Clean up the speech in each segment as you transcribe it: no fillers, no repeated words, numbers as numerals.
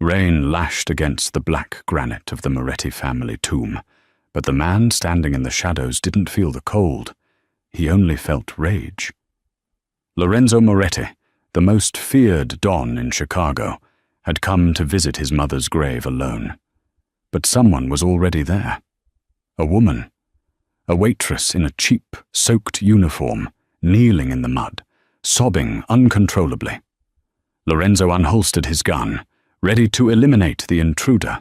Rain lashed against the black granite of the Moretti family tomb, but the man standing in the shadows didn't feel the cold. He only felt rage. Lorenzo Moretti, the most feared Don in Chicago, had come to visit his mother's grave alone. But someone was already there. A woman. A waitress in a cheap, soaked uniform, kneeling in the mud, sobbing uncontrollably. Lorenzo unholstered his gun, ready to eliminate the intruder.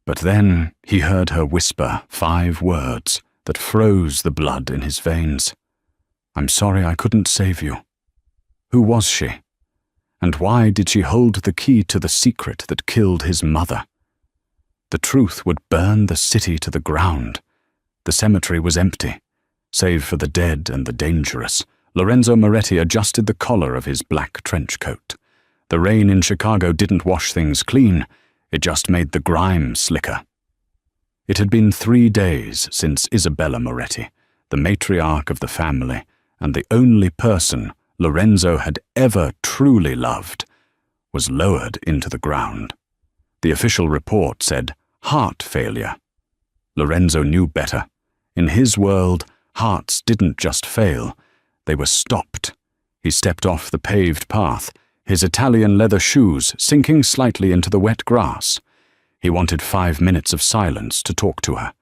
But then he heard her whisper 5 words that froze the blood in his veins. "I'm sorry I couldn't save you." Who was she? And why did she hold the key to the secret that killed his mother? The truth would burn the city to the ground. The cemetery was empty. Save for the dead and the dangerous, Lorenzo Moretti adjusted the collar of his black trench coat. The rain in Chicago didn't wash things clean, it just made the grime slicker. It had been 3 days since Isabella Moretti, the matriarch of the family and the only person Lorenzo had ever truly loved, was lowered into the ground. The official report said heart failure. Lorenzo knew better. In his world, hearts didn't just fail, they were stopped. He stepped off the paved path, his Italian leather shoes sinking slightly into the wet grass. He wanted 5 minutes of silence to talk to her,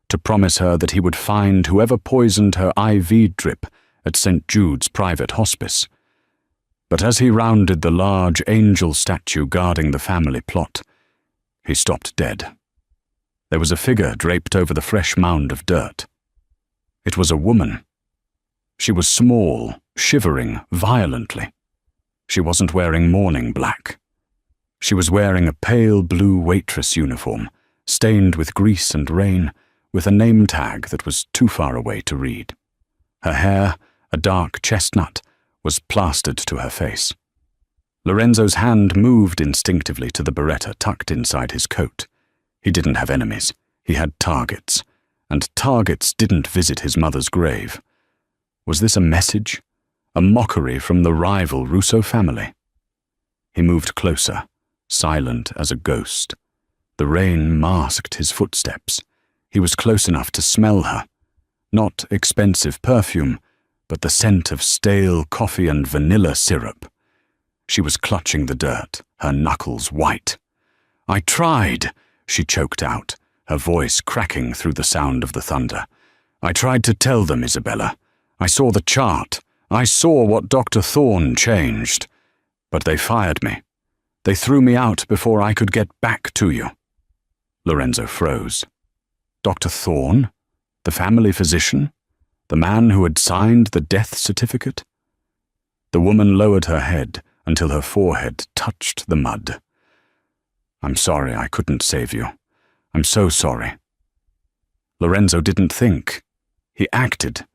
to promise her that he would find whoever poisoned her IV drip at St. Jude's private hospice. But as he rounded the large angel statue guarding the family plot, he stopped dead. There was a figure draped over the fresh mound of dirt. It was a woman. She was small, shivering violently. She wasn't wearing mourning black. She was wearing a pale blue waitress uniform, stained with grease and rain, with a name tag that was too far away to read. Her hair, a dark chestnut, was plastered to her face. Lorenzo's hand moved instinctively to the Beretta tucked inside his coat. He didn't have enemies, he had targets, and targets didn't visit his mother's grave. Was this a message? A mockery from the rival Russo family? He moved closer, silent as a ghost. The rain masked his footsteps. He was close enough to smell her. Not expensive perfume, but the scent of stale coffee and vanilla syrup. She was clutching the dirt, her knuckles white. "I tried," she choked out, her voice cracking through the sound of the thunder. "I tried to tell them, Isabella. I saw the chart. I saw what Dr. Thorne changed. But they fired me. They threw me out before I could get back to you." Lorenzo froze. Dr. Thorne? The family physician? The man who had signed the death certificate? The woman lowered her head until her forehead touched the mud. "I'm sorry I couldn't save you. I'm so sorry." Lorenzo didn't think. He acted.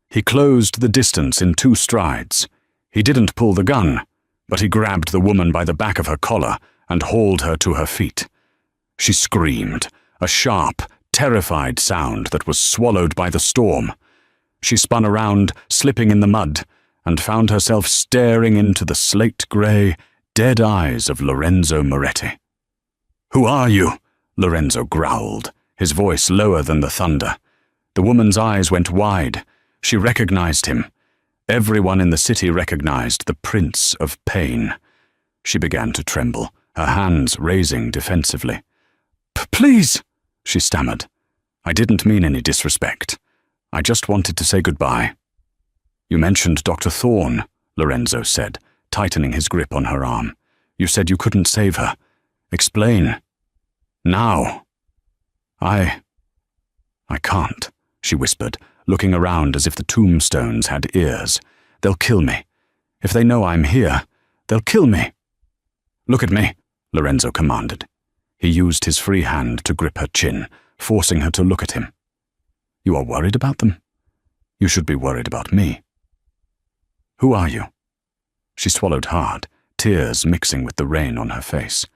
He closed the distance in 2 strides. He didn't pull the gun, but he grabbed the woman by the back of her collar and hauled her to her feet. She screamed, a sharp, terrified sound that was swallowed by the storm. She spun around, slipping in the mud, and found herself staring into the slate-gray, dead eyes of Lorenzo Moretti. "Who are you?" Lorenzo growled, his voice lower than the thunder. The woman's eyes went wide. She recognized him. Everyone in the city recognized the Prince of Pain. She began to tremble, her hands raising defensively. "Please," she stammered. "I didn't mean any disrespect. I just wanted to say goodbye." "You mentioned Dr. Thorne," Lorenzo said, tightening his grip on her arm. "You said you couldn't save her. Explain. Now." I can't," she whispered, looking around as if the tombstones had ears. "They'll kill me. If they know I'm here, they'll kill me." "Look at me," Lorenzo commanded. He used his free hand to grip her chin, forcing her to look at him. "You are worried about them? You should be worried about me." "Who are you?" She swallowed hard, tears mixing with the rain on her face.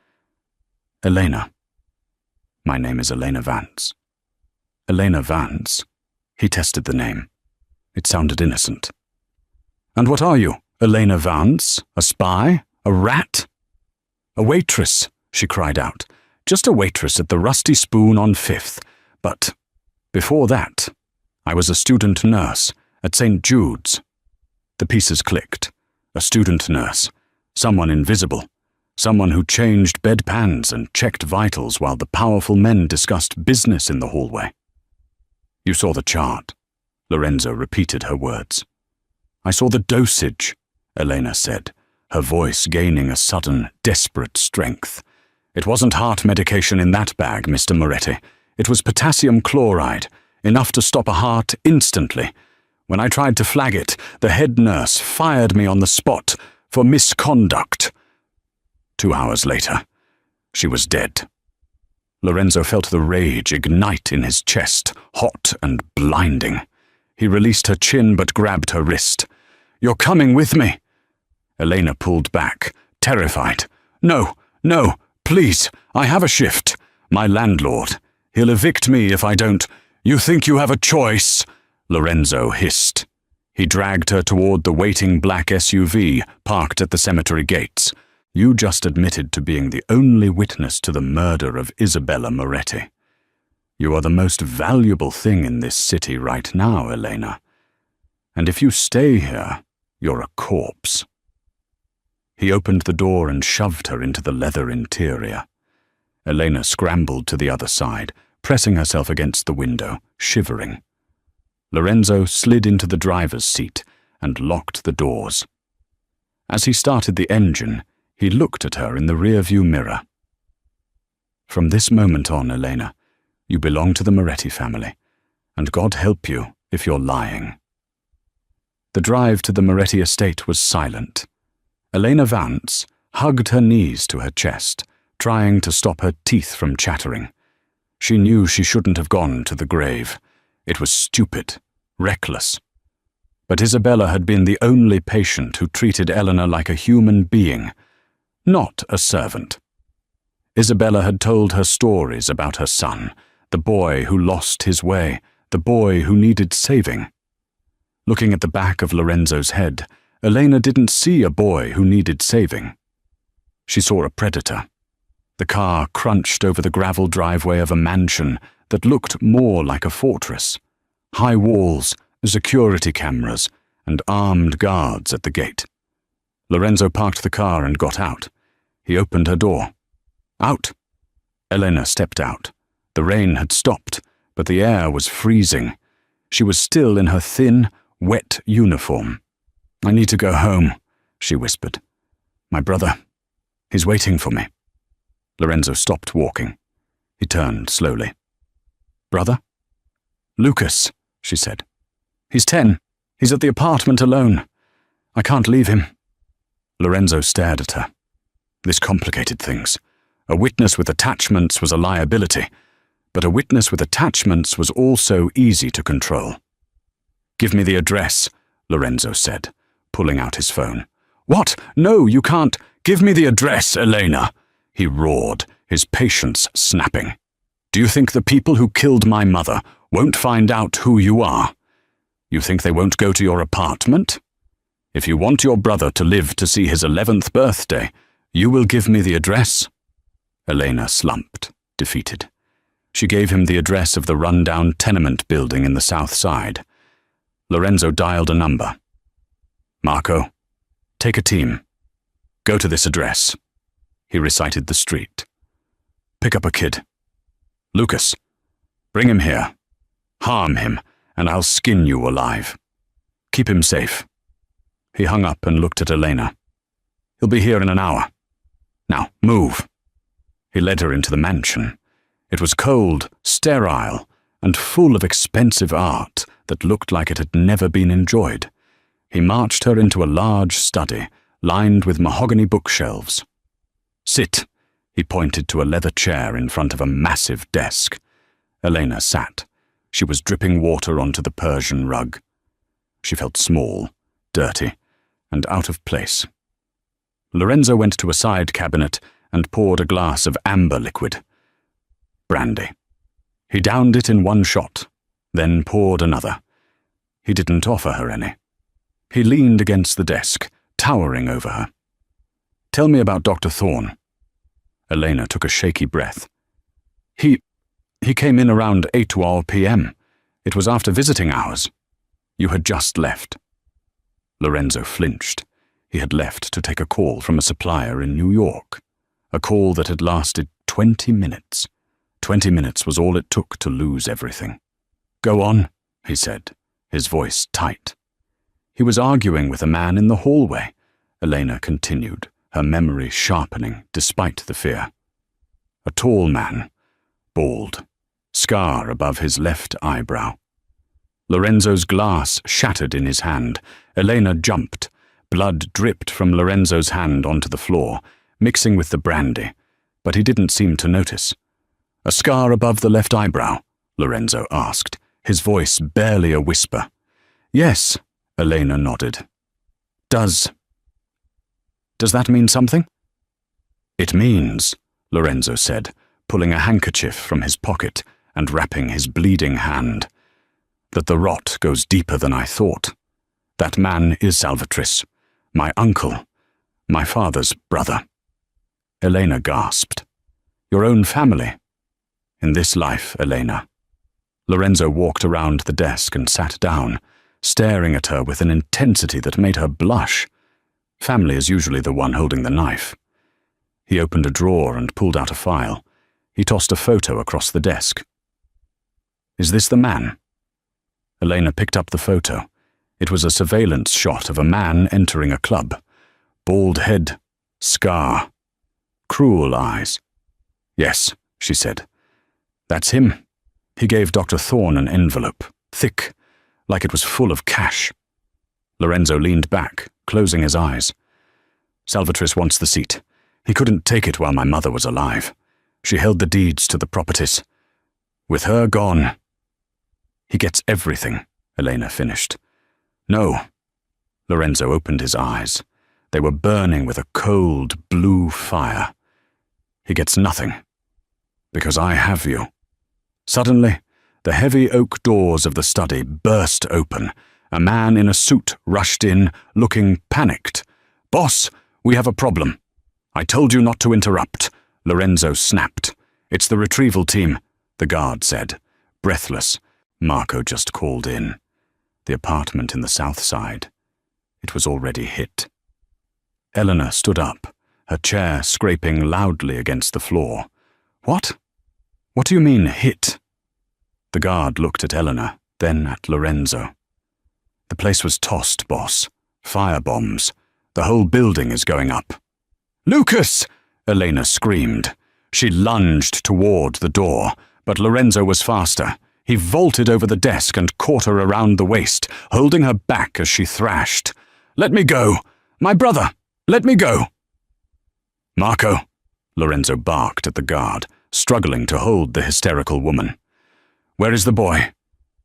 "Elena. My name is Elena Vance." "Elena Vance?" He tested the name. It sounded innocent. "And what are you? Elena Vance? A spy? A rat?" "A waitress," she cried out. "Just a waitress at the Rusty Spoon on 5th. But before that, I was a student nurse at St. Jude's." The pieces clicked. A student nurse. Someone invisible. Someone who changed bedpans and checked vitals while the powerful men discussed business in the hallway. "You saw the chart," Lorenzo repeated her words. "I saw the dosage," Elena said, her voice gaining a sudden, desperate strength. "It wasn't heart medication in that bag, Mr. Moretti. It was potassium chloride, enough to stop a heart instantly. When I tried to flag it, the head nurse fired me on the spot for misconduct." 2 hours later, she was dead. Lorenzo felt the rage ignite in his chest, hot and blinding. He released her chin but grabbed her wrist. "You're coming with me." Elena pulled back, terrified. "No, no, please, I have a shift. My landlord. He'll evict me if I don't." "You think you have a choice?" Lorenzo hissed. He dragged her toward the waiting black SUV parked at the cemetery gates. "You just admitted to being the only witness to the murder of Isabella Moretti. You are the most valuable thing in this city right now, Elena. And if you stay here, you're a corpse." He opened the door and shoved her into the leather interior. Elena scrambled to the other side, pressing herself against the window, shivering. Lorenzo slid into the driver's seat and locked the doors. As he started the engine, he looked at her in the rearview mirror. "From this moment on, Elena, you belong to the Moretti family, and God help you if you're lying." The drive to the Moretti estate was silent. Elena Vance hugged her knees to her chest, trying to stop her teeth from chattering. She knew she shouldn't have gone to the grave. It was stupid, reckless. But Isabella had been the only patient who treated Eleanor like a human being, not a servant. Isabella had told her stories about her son, the boy who lost his way, the boy who needed saving. Looking at the back of Lorenzo's head, Elena didn't see a boy who needed saving. She saw a predator. The car crunched over the gravel driveway of a mansion that looked more like a fortress. High walls, security cameras, and armed guards at the gate. Lorenzo parked the car and got out. He opened her door. "Out!" Elena stepped out. The rain had stopped, but the air was freezing. She was still in her thin, wet uniform. "I need to go home," she whispered. "My brother, he's waiting for me." Lorenzo stopped walking. He turned slowly. "Brother?" "Lucas," she said. "He's 10. He's at the apartment alone. I can't leave him." Lorenzo stared at her. This complicated things. A witness with attachments was a liability, but a witness with attachments was also easy to control. "Give me the address," Lorenzo said, pulling out his phone. "What? No, you can't. Give me the address, Elena," he roared, his patience snapping. "Do you think the people who killed my mother won't find out who you are? You think they won't go to your apartment? If you want your brother to live to see his 11th birthday, you will give me the address?" Elena slumped, defeated. She gave him the address of the run-down tenement building in the south side. Lorenzo dialed a number. "Marco, take a team. Go to this address." He recited the street. "Pick up a kid. Lucas, bring him here. Harm him, and I'll skin you alive. Keep him safe." He hung up and looked at Elena. "He'll be here in an hour. Now, move." He led her into the mansion. It was cold, sterile, and full of expensive art that looked like it had never been enjoyed. He marched her into a large study, lined with mahogany bookshelves. "Sit," he pointed to a leather chair in front of a massive desk. Elena sat. She was dripping water onto the Persian rug. She felt small, dirty, and out of place. Lorenzo went to a side cabinet and poured a glass of amber liquid. Brandy. He downed it in one shot, then poured another. He didn't offer her any. He leaned against the desk, towering over her. "Tell me about Dr. Thorne." Elena took a shaky breath. He came in around 8 p.m. It was after visiting hours. You had just left. Lorenzo flinched. He had left to take a call from a supplier in New York. A call that had lasted 20 minutes. 20 minutes was all it took to lose everything. Go on, he said, his voice tight. He was arguing with a man in the hallway, Elena continued, her memory sharpening despite the fear. A tall man, bald, scar above his left eyebrow. Lorenzo's glass shattered in his hand. Elena jumped. Blood dripped from Lorenzo's hand onto the floor, mixing with the brandy, but he didn't seem to notice. A scar above the left eyebrow? Lorenzo asked, his voice barely a whisper. Yes, Elena nodded. Does that mean something? It means, Lorenzo said, pulling a handkerchief from his pocket and wrapping his bleeding hand, that the rot goes deeper than I thought. That man is Salvatris, my uncle, my father's brother. Elena gasped. Your own family? In this life, Elena. Lorenzo walked around the desk and sat down, staring at her with an intensity that made her blush. Family is usually the one holding the knife. He opened a drawer and pulled out a file. He tossed a photo across the desk. Is this the man? Elena picked up the photo. It was a surveillance shot of a man entering a club. Bald head, scar, cruel eyes. Yes, she said. That's him. He gave Dr. Thorne an envelope, thick, like it was full of cash. Lorenzo leaned back, closing his eyes. Salvatris wants the seat. He couldn't take it while my mother was alive. She held the deeds to the properties. With her gone, he gets everything, Elena finished. No. Lorenzo opened his eyes. They were burning with a cold, blue fire. He gets nothing. Because I have you. Suddenly, the heavy oak doors of the study burst open. A man in a suit rushed in, looking panicked. Boss, we have a problem. I told you not to interrupt, Lorenzo snapped. It's the retrieval team, the guard said. Breathless, Marco just called in. The apartment in the south side. It was already hit. Eleanor stood up, her chair scraping loudly against the floor. What? What do you mean, hit? The guard looked at Eleanor, then at Lorenzo. The place was tossed, boss. Firebombs. The whole building is going up. Lucas! Elena screamed. She lunged toward the door, but Lorenzo was faster. He vaulted over the desk and caught her around the waist, holding her back as she thrashed. Let me go! My brother! Let me go! Marco! Lorenzo barked at the guard, struggling to hold the hysterical woman. Where is the boy?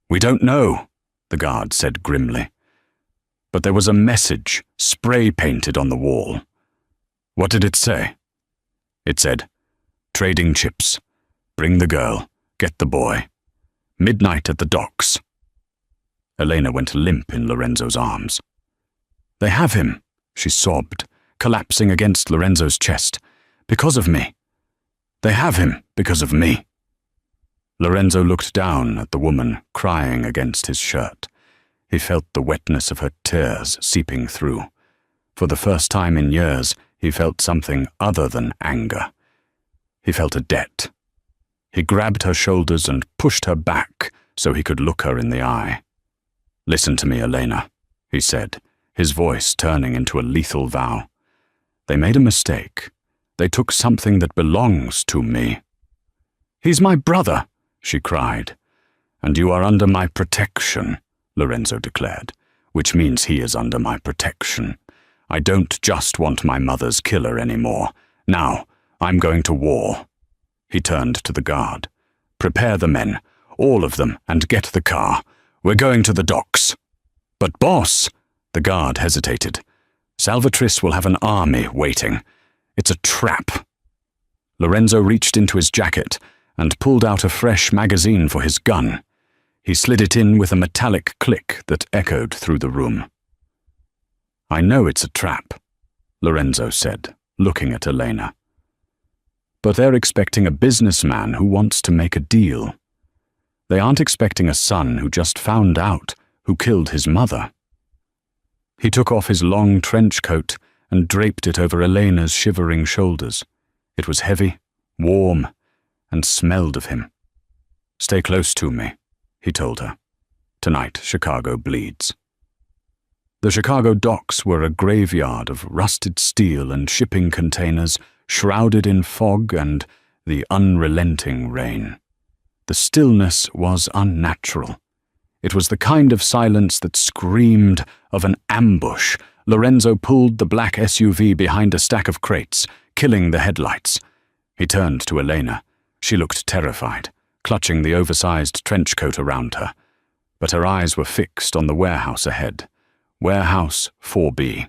We don't know, the guard said grimly. But there was a message spray-painted on the wall. What did it say? It said, trading chips. Bring the girl. Get the boy. Midnight at the docks. Elena went limp in Lorenzo's arms. They have him, she sobbed, collapsing against Lorenzo's chest. Because of me. They have him because of me. Lorenzo looked down at the woman crying against his shirt. He felt the wetness of her tears seeping through. For the first time in years, he felt something other than anger. He felt a debt. He grabbed her shoulders and pushed her back so he could look her in the eye. Listen to me, Elena, he said, his voice turning into a lethal vow. They made a mistake. They took something that belongs to me. He's my brother, she cried. And you are under my protection, Lorenzo declared, which means he is under my protection. I don't just want my mother's killer anymore. Now, I'm going to war. He turned to the guard. Prepare the men, all of them, and get the car. We're going to the docks. But boss, the guard hesitated. Salvatris will have an army waiting. It's a trap. Lorenzo reached into his jacket and pulled out a fresh magazine for his gun. He slid it in with a metallic click that echoed through the room. I know it's a trap, Lorenzo said, looking at Elena. but they're expecting a businessman who wants to make a deal. They aren't expecting a son who just found out who killed his mother. He took off his long trench coat and draped it over Elena's shivering shoulders. It was heavy, warm, and smelled of him. "Stay close to me," he told her. "Tonight, Chicago bleeds." The Chicago docks were a graveyard of rusted steel and shipping containers shrouded in fog and the unrelenting rain. The stillness was unnatural. It was the kind of silence that screamed of an ambush. Lorenzo pulled the black SUV behind a stack of crates, killing the headlights. He turned to Elena. She looked terrified, clutching the oversized trench coat around her. But her eyes were fixed on the warehouse ahead. Warehouse 4B.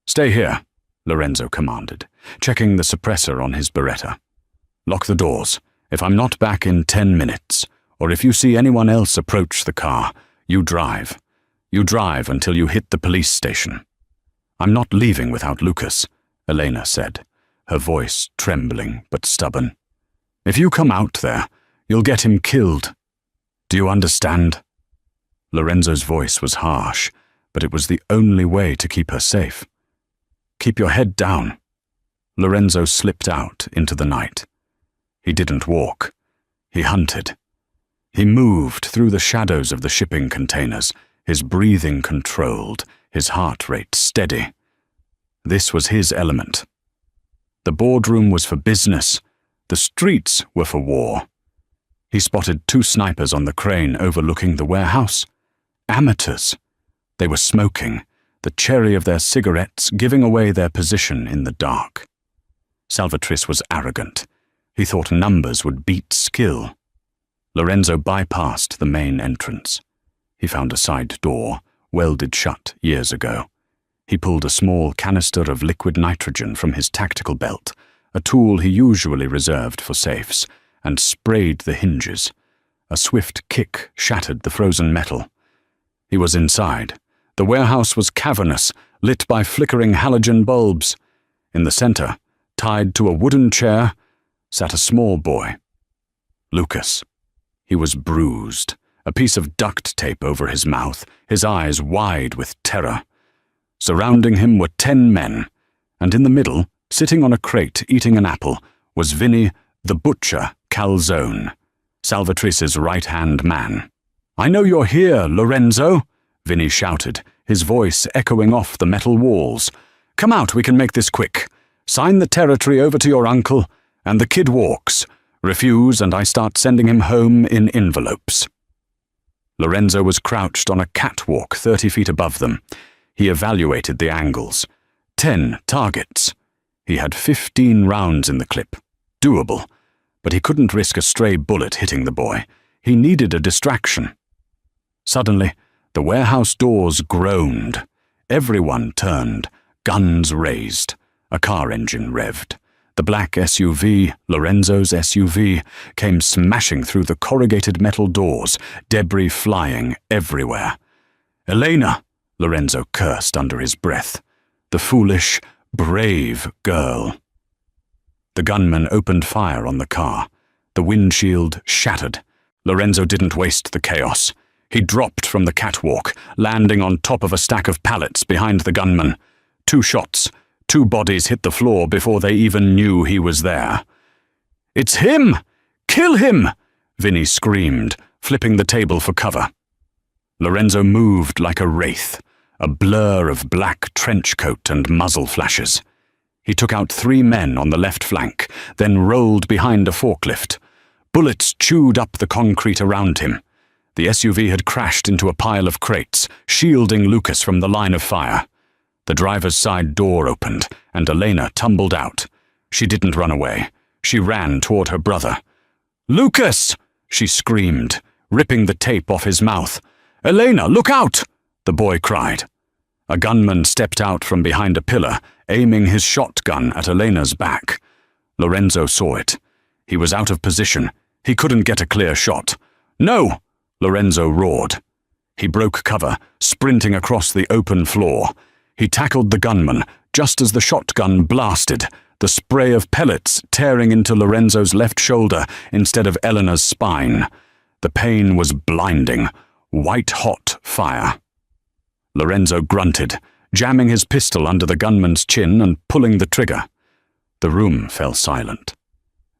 "Stay here," Lorenzo commanded, checking the suppressor on his Beretta. "Lock the doors. If I'm not back in 10 minutes, or if you see anyone else approach the car, you drive. You drive until you hit the police station." "I'm not leaving without Lucas," Elena said, her voice trembling but stubborn. "If you come out there, you'll get him killed. Do you understand?" Lorenzo's voice was harsh, but it was the only way to keep her safe. "Keep your head down." Lorenzo slipped out into the night. He didn't walk. He hunted. He moved through the shadows of the shipping containers, his breathing controlled, his heart rate steady. This was his element. The boardroom was for business. The streets were for war. He spotted 2 snipers on the crane overlooking the warehouse. Amateurs. They were smoking, the cherry of their cigarettes giving away their position in the dark. Salvatrice was arrogant. He thought numbers would beat skill. Lorenzo bypassed the main entrance. He found a side door, welded shut years ago. He pulled a small canister of liquid nitrogen from his tactical belt, a tool he usually reserved for safes, and sprayed the hinges. A swift kick shattered the frozen metal. He was inside. The warehouse was cavernous, lit by flickering halogen bulbs. In the center, tied to a wooden chair, sat a small boy. Lucas. He was bruised, a piece of duct tape over his mouth, his eyes wide with terror. Surrounding him were 10 men, and in the middle, sitting on a crate eating an apple, was Vinny the Butcher Calzone, Salvatrice's right-hand man. "I know you're here, Lorenzo," Vinny shouted, his voice echoing off the metal walls. "Come out, we can make this quick. Sign the territory over to your uncle, and the kid walks. Refuse, and I start sending him home in envelopes." Lorenzo was crouched on a catwalk 30 feet above them. He evaluated the angles. 10 targets. He had 15 rounds in the clip. Doable. But he couldn't risk a stray bullet hitting the boy. He needed a distraction. Suddenly, the warehouse doors groaned. Everyone turned, guns raised. A car engine revved. The black SUV, Lorenzo's SUV, came smashing through the corrugated metal doors, debris flying everywhere. "Elena!" Lorenzo cursed under his breath. The foolish, brave girl. The gunman opened fire on the car. The windshield shattered. Lorenzo didn't waste the chaos. He dropped from the catwalk, landing on top of a stack of pallets behind the gunman. 2 shots. 2 bodies hit the floor before they even knew he was there. "It's him! Kill him!" Vinny screamed, flipping the table for cover. Lorenzo moved like a wraith, a blur of black trench coat and muzzle flashes. He took out 3 men on the left flank, then rolled behind a forklift. Bullets chewed up the concrete around him. The SUV had crashed into a pile of crates, shielding Lucas from the line of fire. The driver's side door opened, and Elena tumbled out. She didn't run away. She ran toward her brother. "Lucas!" she screamed, ripping the tape off his mouth. "Elena, look out!" the boy cried. A gunman stepped out from behind a pillar, aiming his shotgun at Elena's back. Lorenzo saw it. He was out of position. He couldn't get a clear shot. "No!" Lorenzo roared. He broke cover, sprinting across the open floor. He tackled the gunman just as the shotgun blasted, the spray of pellets tearing into Lorenzo's left shoulder instead of Eleanor's spine. The pain was blinding, white-hot fire. Lorenzo grunted, jamming his pistol under the gunman's chin and pulling the trigger. The room fell silent.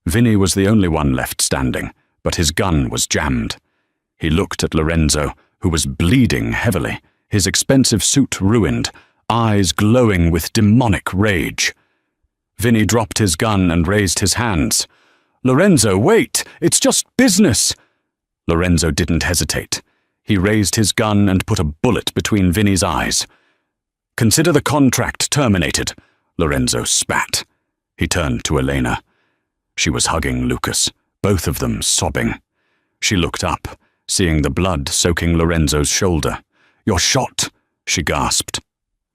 Vinny was the only one left standing, but his gun was jammed. He looked at Lorenzo, who was bleeding heavily, his expensive suit ruined, eyes glowing with demonic rage. Vinny dropped his gun and raised his hands. "Lorenzo, wait! It's just business!" Lorenzo didn't hesitate. He raised his gun and put a bullet between Vinny's eyes. "Consider the contract terminated," Lorenzo spat. He turned to Elena. She was hugging Lucas, both of them sobbing. She looked up, seeing the blood soaking Lorenzo's shoulder. "You're shot," she gasped.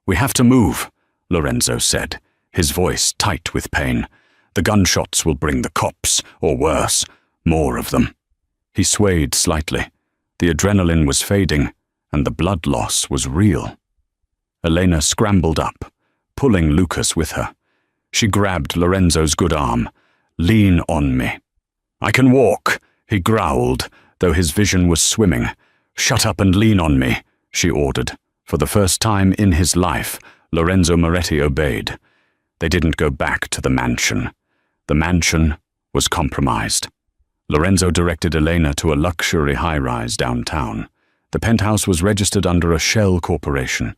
"We have to move," Lorenzo said, his voice tight with pain. "The gunshots will bring the cops, or worse, more of them." He swayed slightly. The adrenaline was fading, and the blood loss was real. Elena scrambled up, pulling Lucas with her. She grabbed Lorenzo's good arm. "Lean on me." "I can walk," he growled, though his vision was swimming. "Shut up and lean on me," she ordered. For the first time in his life, Lorenzo Moretti obeyed. They didn't go back to the mansion. The mansion was compromised. Lorenzo directed Elena to a luxury high-rise downtown. The penthouse was registered under a shell corporation.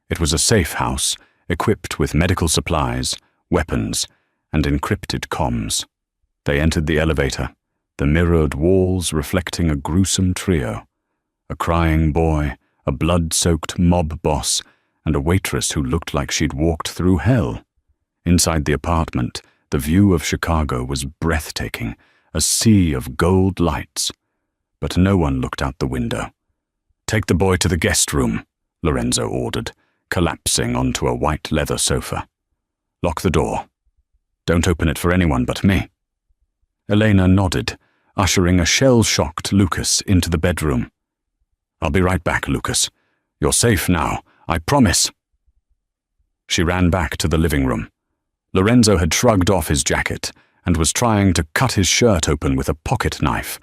It was a safe house, equipped with medical supplies, weapons, and encrypted comms. They entered the elevator, the mirrored walls reflecting a gruesome trio. A crying boy, a blood-soaked mob boss, and a waitress who looked like she'd walked through hell. Inside the apartment, the view of Chicago was breathtaking, a sea of gold lights. But no one looked out the window. "Take the boy to the guest room," Lorenzo ordered, collapsing onto a white leather sofa. "Lock the door. Don't open it for anyone but me." Elena nodded, ushering a shell-shocked Lucas into the bedroom. "I'll be right back, Lucas. You're safe now, I promise." She ran back to the living room. Lorenzo had shrugged off his jacket and was trying to cut his shirt open with a pocket knife,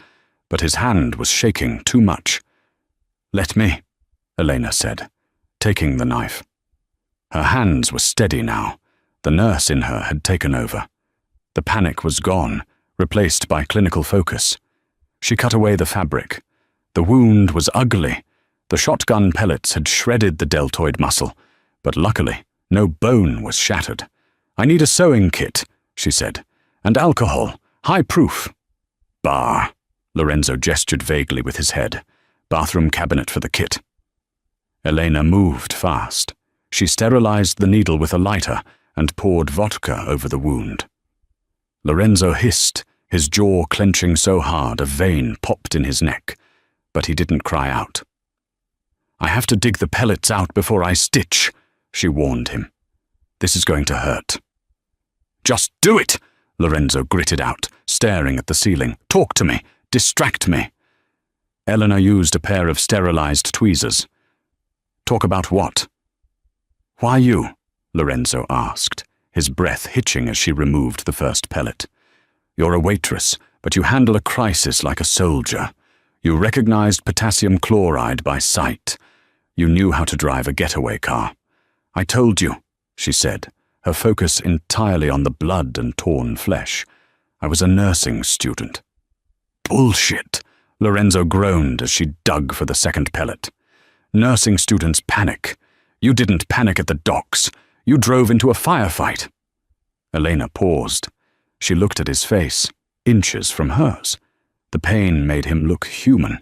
but his hand was shaking too much. "Let me," Elena said, taking the knife. Her hands were steady now. The nurse in her had taken over. The panic was gone, replaced by clinical focus. She cut away the fabric. The wound was ugly. The shotgun pellets had shredded the deltoid muscle, but luckily, no bone was shattered. "I need a sewing kit," she said, "and alcohol, high proof." "Bar," Lorenzo gestured vaguely with his head. "Bathroom cabinet for the kit." Elena moved fast. She sterilized the needle with a lighter and poured vodka over the wound. Lorenzo hissed, his jaw clenching so hard a vein popped in his neck, but he didn't cry out. "I have to dig the pellets out before I stitch," she warned him. "This is going to hurt." "Just do it!" Lorenzo gritted out, staring at the ceiling. "Talk to me. Distract me." Eleanor used a pair of sterilized tweezers. "Talk about what?" "Why you?" Lorenzo asked, his breath hitching as she removed the first pellet. "You're a waitress, but you handle a crisis like a soldier. You recognized potassium chloride by sight. You knew how to drive a getaway car. I told you," she said, her focus entirely on the blood and torn flesh. "I was a nursing student." "Bullshit," Lorenzo groaned as she dug for the second pellet. "Nursing students panic. You didn't panic at the docks. You drove into a firefight." Elena paused. She looked at his face, inches from hers. The pain made him look human,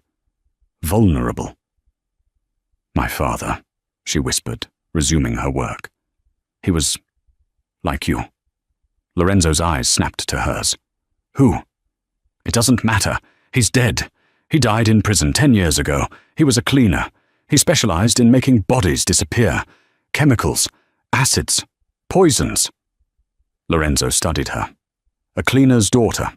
vulnerable. "My father," she whispered, resuming her work. "He was like you." Lorenzo's eyes snapped to hers. "Who?" "It doesn't matter. He's dead. He died in prison 10 years ago. He was a cleaner. He specialized in making bodies disappear. Chemicals, acids, poisons." Lorenzo studied her. "A cleaner's daughter."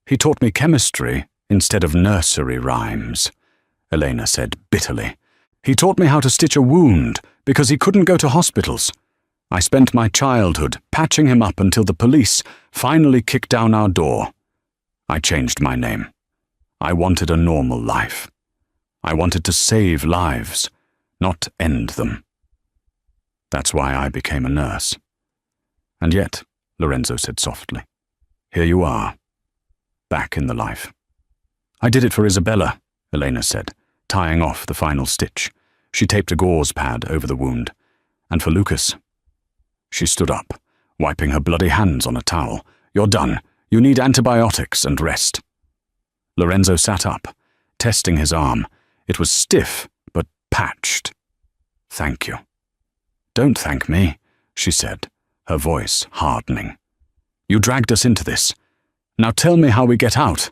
"He taught me chemistry instead of nursery rhymes," Elena said bitterly. "He taught me how to stitch a wound because he couldn't go to hospitals. I spent my childhood patching him up until the police finally kicked down our door. I changed my name. I wanted a normal life. I wanted to save lives, not end them. That's why I became a nurse. And yet, Lorenzo said softly, here you are, back in the life. I did it for Isabella, Elena said, tying off the final stitch. She taped a gauze pad over the wound. And for Lucas. She stood up, wiping her bloody hands on a towel. You're done. You need antibiotics and rest. Lorenzo sat up, testing his arm. It was stiff, but patched. Thank you. Don't thank me, she said, her voice hardening. You dragged us into this. Now tell me how we get out.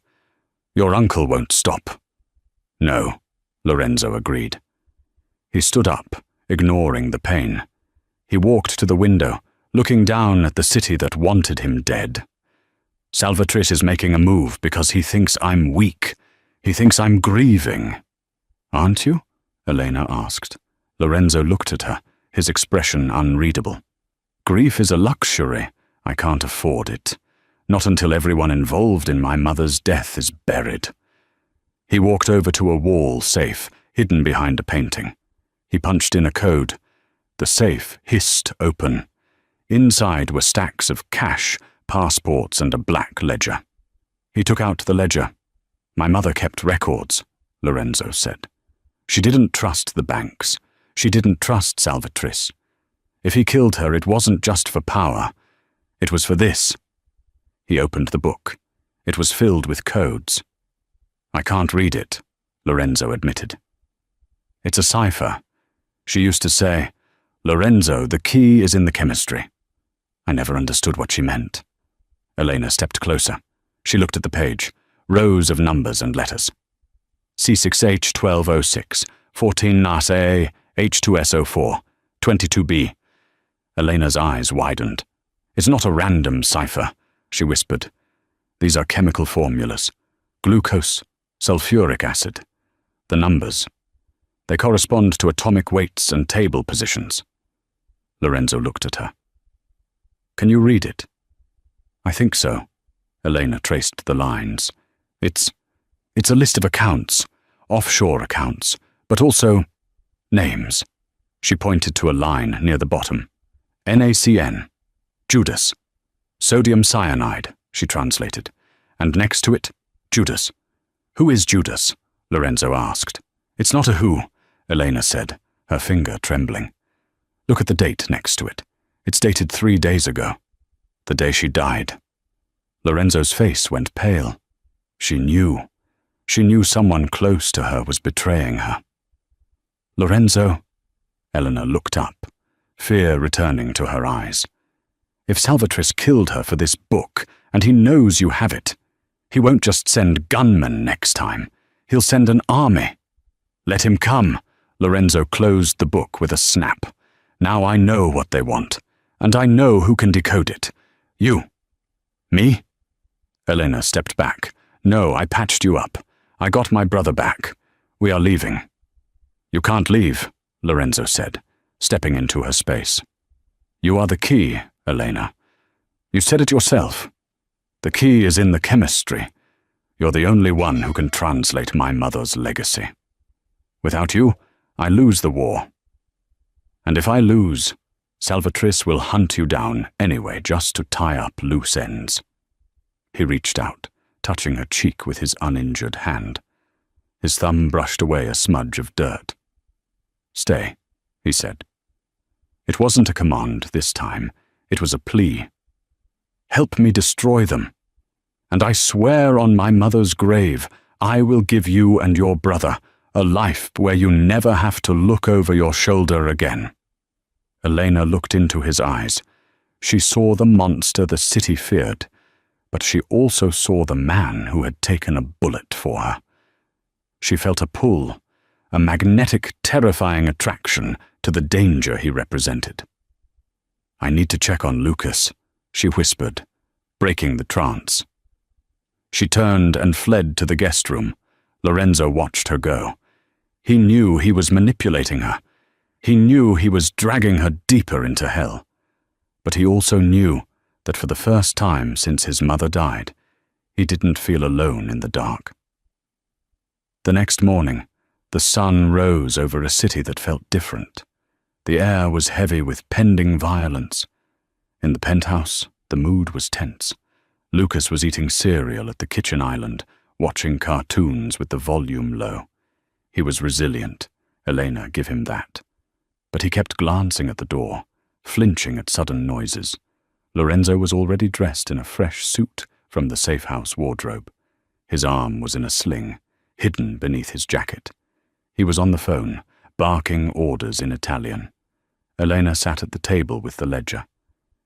Your uncle won't stop. No, Lorenzo agreed. He stood up, ignoring the pain. He walked to the window, looking down at the city that wanted him dead. Salvatris is making a move because he thinks I'm weak. He thinks I'm grieving. Aren't you? Elena asked. Lorenzo looked at her, his expression unreadable. Grief is a luxury. I can't afford it. Not until everyone involved in my mother's death is buried. He walked over to a wall safe, hidden behind a painting. He punched in a code. The safe hissed open. Inside were stacks of cash, passports, and a black ledger. He took out the ledger. My mother kept records, Lorenzo said. She didn't trust the banks. She didn't trust Salvatris. If he killed her, it wasn't just for power. It was for this. He opened the book. It was filled with codes. I can't read it, Lorenzo admitted. It's a cipher. She used to say, Lorenzo, the key is in the chemistry. I never understood what she meant. Elena stepped closer. She looked at the page. Rows of numbers and letters. C6H1206, 14NAS H2SO4, 22B. Elena's eyes widened. It's not a random cipher, she whispered. These are chemical formulas. Glucose, sulfuric acid. The numbers. They correspond to atomic weights and table positions. Lorenzo looked at her. Can you read it? I think so. Elena traced the lines. It's a list of accounts, offshore accounts, but also names. She pointed to a line near the bottom. NaCN. Judas. Sodium cyanide, she translated. And next to it, Judas. Who is Judas? Lorenzo asked. It's not a who, Elena said, her finger trembling. Look at the date next to it. It's dated 3 days ago. The day she died. Lorenzo's face went pale. She knew. She knew someone close to her was betraying her. Lorenzo? Elena looked up, fear returning to her eyes. If Salvatris killed her for this book, and he knows you have it, he won't just send gunmen next time. He'll send an army. Let him come. Lorenzo closed the book with a snap. Now I know what they want, and I know who can decode it. You. Me? Elena stepped back. No, I patched you up. I got my brother back. We are leaving. You can't leave, Lorenzo said, stepping into her space. You are the key, Elena. You said it yourself. The key is in the chemistry. You're the only one who can translate my mother's legacy. Without you, I lose the war. And if I lose, Salvatris will hunt you down anyway just to tie up loose ends. He reached out, touching her cheek with his uninjured hand. His thumb brushed away a smudge of dirt. Stay, he said. It wasn't a command this time. It was a plea. Help me destroy them. And I swear on my mother's grave, I will give you and your brother a life where you never have to look over your shoulder again. Elena looked into his eyes. She saw the monster the city feared, but she also saw the man who had taken a bullet for her. She felt a pull, a magnetic, terrifying attraction to the danger he represented. I need to check on Lucas, she whispered, breaking the trance. She turned and fled to the guest room. Lorenzo watched her go. He knew he was manipulating her. He knew he was dragging her deeper into hell. But he also knew that for the first time since his mother died, he didn't feel alone in the dark. The next morning, the sun rose over a city that felt different. The air was heavy with pending violence. In the penthouse, the mood was tense. Lucas was eating cereal at the kitchen island, watching cartoons with the volume low. He was resilient. Elena, give him that. But he kept glancing at the door, flinching at sudden noises. Lorenzo was already dressed in a fresh suit from the safe house wardrobe. His arm was in a sling, hidden beneath his jacket. He was on the phone, barking orders in Italian. Elena sat at the table with the ledger.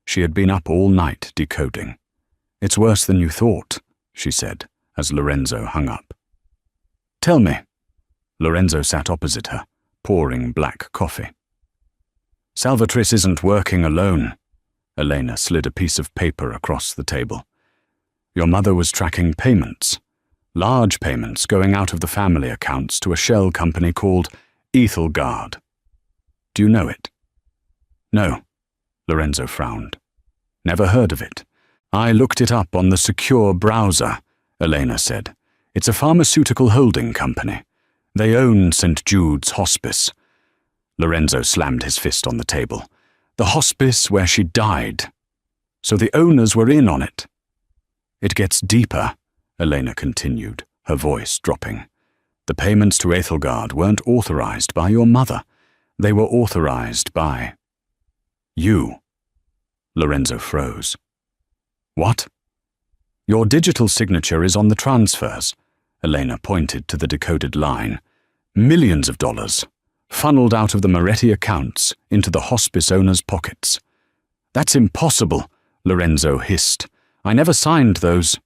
She had been up all night decoding. "It's worse than you thought," she said, as Lorenzo hung up. "Tell me." Lorenzo sat opposite her, pouring black coffee. "Salvatrice isn't working alone." Elena slid a piece of paper across the table. "Your mother was tracking payments. Large payments going out of the family accounts to a shell company called Ethelgard. Do you know it?" "No," Lorenzo frowned. "Never heard of it. I looked it up on the secure browser," Elena said. "It's a pharmaceutical holding company. They own St. Jude's Hospice." Lorenzo slammed his fist on the table. "The hospice where she died. So the owners were in on it." "It gets deeper," Elena continued, her voice dropping. "The payments to Ethelgard weren't authorized by your mother. They were authorized by you." Lorenzo froze. "What?" "Your digital signature is on the transfers." Elena pointed to the decoded line. "Millions of dollars, funneled out of the Moretti accounts into the hospice owners' pockets." "That's impossible," Lorenzo hissed. "I never signed those."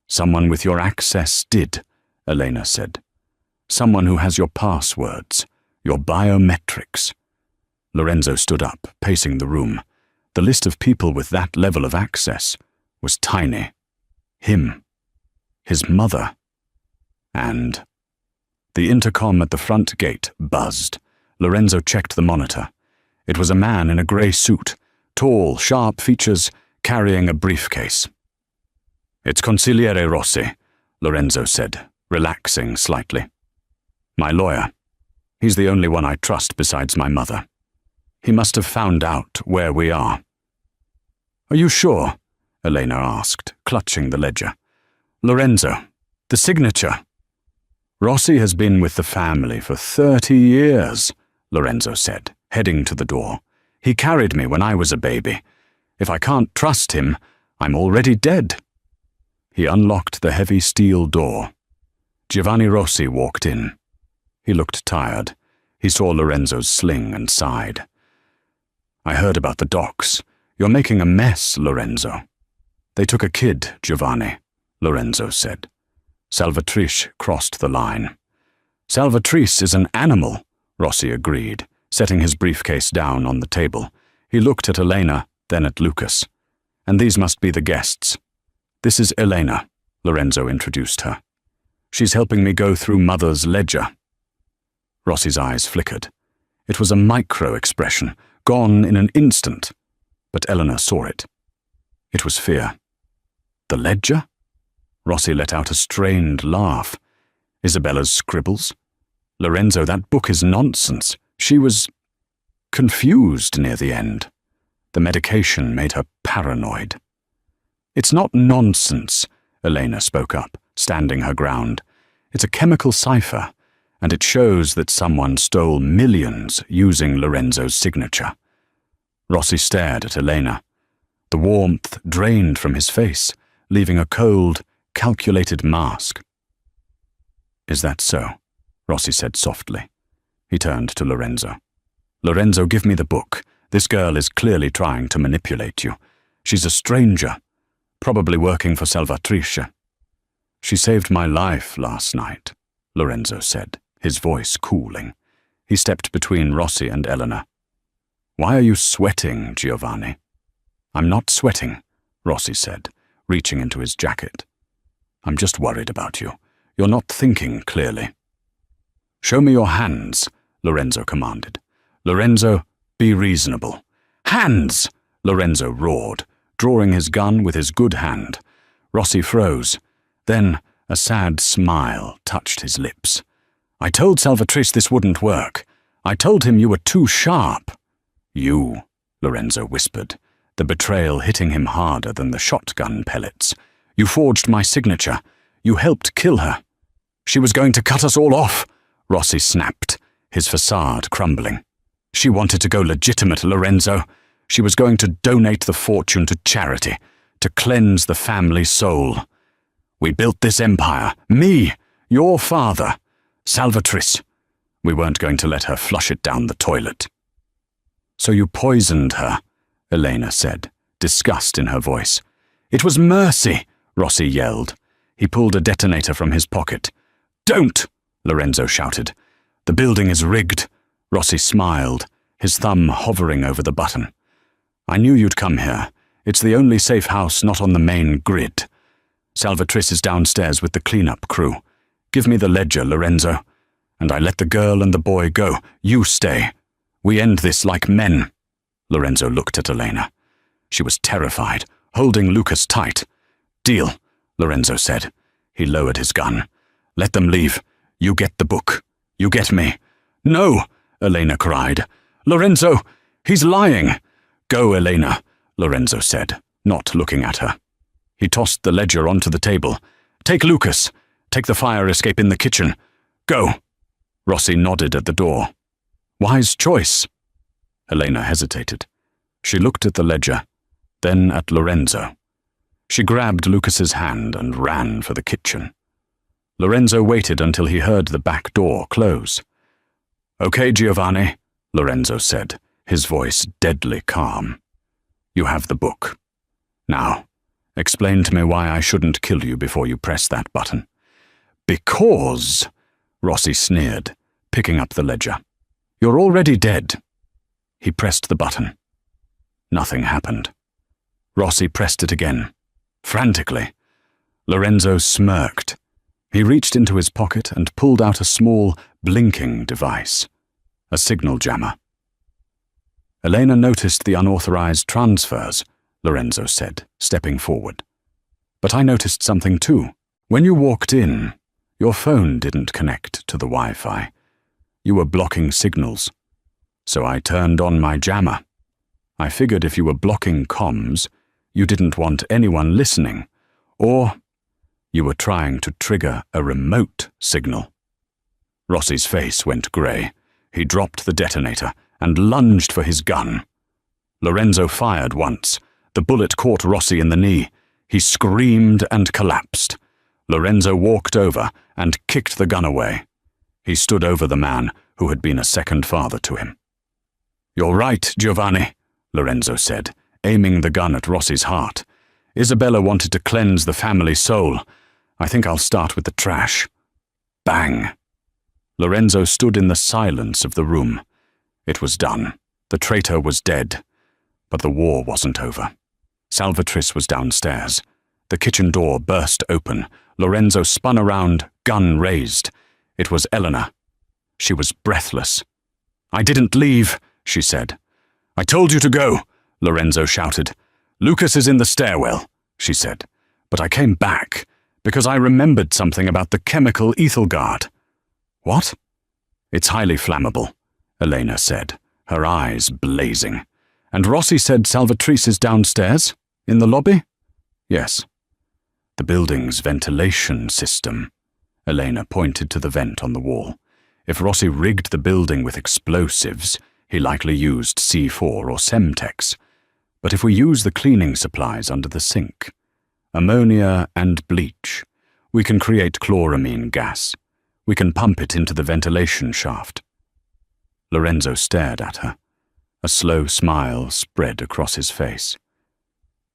"Someone with your access did," Elena said. "Someone who has your passwords, your biometrics." Lorenzo stood up, pacing the room. The list of people with that level of access was tiny. Him. His mother. And the intercom at the front gate buzzed. Lorenzo checked the monitor. It was a man in a grey suit, tall, sharp features, carrying a briefcase. "It's Consigliere Rossi," Lorenzo said, relaxing slightly. "My lawyer. He's the only one I trust besides my mother. He must have found out where we are." "Are you sure?" Elena asked, clutching the ledger. "Lorenzo, the signature." "Rossi has been with the family for 30 years, Lorenzo said, heading to the door. "He carried me when I was a baby. If I can't trust him, I'm already dead." He unlocked the heavy steel door. Giovanni Rossi walked in. He looked tired. He saw Lorenzo's sling and sighed. "I heard about the docks. You're making a mess, Lorenzo." "They took a kid, Giovanni," Lorenzo said. Salvatrice crossed the line. "Salvatrice is an animal," Rossi agreed, setting his briefcase down on the table. He looked at Elena, then at Lucas. "And these must be the guests. This is Elena," Lorenzo introduced her. "She's helping me go through Mother's ledger." Rossi's eyes flickered. It was a micro-expression, gone in an instant, but Eleanor saw it. It was fear. "The ledger?" Rossi let out a strained laugh. "Isabella's scribbles? Lorenzo, that book is nonsense. She was confused near the end. The medication made her paranoid." "It's not nonsense," Elena spoke up, standing her ground. "It's a chemical cipher, and it shows that someone stole millions using Lorenzo's signature." Rossi stared at Elena. The warmth drained from his face, leaving a cold, calculated mask. "Is that so?" Rossi said softly. He turned to Lorenzo. "Lorenzo, give me the book. This girl is clearly trying to manipulate you. She's a stranger, probably working for Salvatrice." "She saved my life last night," Lorenzo said, his voice cooling. He stepped between Rossi and Eleanor. "Why are you sweating, Giovanni?" "I'm not sweating," Rossi said, reaching into his jacket. "I'm just worried about you. You're not thinking clearly." "Show me your hands," Lorenzo commanded. "Lorenzo, be reasonable." "Hands!" Lorenzo roared, drawing his gun with his good hand. Rossi froze. Then a sad smile touched his lips. "I told Salvatrice this wouldn't work. I told him you were too sharp." "You," Lorenzo whispered, the betrayal hitting him harder than the shotgun pellets. "You forged my signature. You helped kill her." "She was going to cut us all off," Rossi snapped, his facade crumbling. "She wanted to go legitimate, Lorenzo. She was going to donate the fortune to charity, to cleanse the family soul. We built this empire. Me, your father, Salvatrice. We weren't going to let her flush it down the toilet." "So you poisoned her," Elena said, disgust in her voice. "It was mercy," Rossi yelled. He pulled a detonator from his pocket. "Don't!" Lorenzo shouted. "The building is rigged." Rossi smiled, his thumb hovering over the button. "I knew you'd come here. It's the only safe house not on the main grid. Salvatrice is downstairs with the cleanup crew. Give me the ledger, Lorenzo. And I let the girl and the boy go. You stay. We end this like men." Lorenzo looked at Elena. She was terrified, holding Lucas tight. "Deal," Lorenzo said. He lowered his gun. "Let them leave. You get the book. You get me." "No," Elena cried. "Lorenzo, he's lying." "Go, Elena," Lorenzo said, not looking at her. He tossed the ledger onto the table. "Take Lucas. Take the fire escape in the kitchen. Go." Rossi nodded at the door. "Wise choice." Elena hesitated. She looked at the ledger, then at Lorenzo. She grabbed Lucas's hand and ran for the kitchen. Lorenzo waited until he heard the back door close. "Okay, Giovanni," Lorenzo said, his voice deadly calm. "You have the book. Now, explain to me why I shouldn't kill you before you press that button." "Because," Rossi sneered, picking up the ledger, "you're already dead." He pressed the button. Nothing happened. Rossi pressed it again, frantically. Lorenzo smirked. He reached into his pocket and pulled out a small, blinking device, a signal jammer. Elena noticed the unauthorized transfers, Lorenzo said, stepping forward. "But I noticed something too. When you walked in, your phone didn't connect to the Wi-Fi. You were blocking signals. So I turned on my jammer. I figured if you were blocking comms, you didn't want anyone listening, or you were trying to trigger a remote signal." Rossi's face went grey. He dropped the detonator and lunged for his gun. Lorenzo fired once. The bullet caught Rossi in the knee. He screamed and collapsed. Lorenzo walked over and kicked the gun away. He stood over the man who had been a second father to him. "You're right, Giovanni," Lorenzo said, aiming the gun at Rossi's heart. "Isabella wanted to cleanse the family soul. I think I'll start with the trash." Bang! Lorenzo stood in the silence of the room. It was done. The traitor was dead. But the war wasn't over. Salvatrice was downstairs. The kitchen door burst open. Lorenzo spun around, gun raised. It was Elena. She was breathless. "I didn't leave," she said. "I told you to go," Lorenzo shouted. "Lucas is in the stairwell," she said. "But I came back because I remembered something about the chemical ethyl guard." "What?" "It's highly flammable," Elena said, her eyes blazing. "And Rossi said Salvatrice is downstairs, in the lobby?" "Yes." "The building's ventilation system." Elena pointed to the vent on the wall. "If Rossi rigged the building with explosives, he likely used C4 or Semtex. But if we use the cleaning supplies under the sink, ammonia and bleach, we can create chloramine gas. We can pump it into the ventilation shaft." Lorenzo stared at her. A slow smile spread across his face.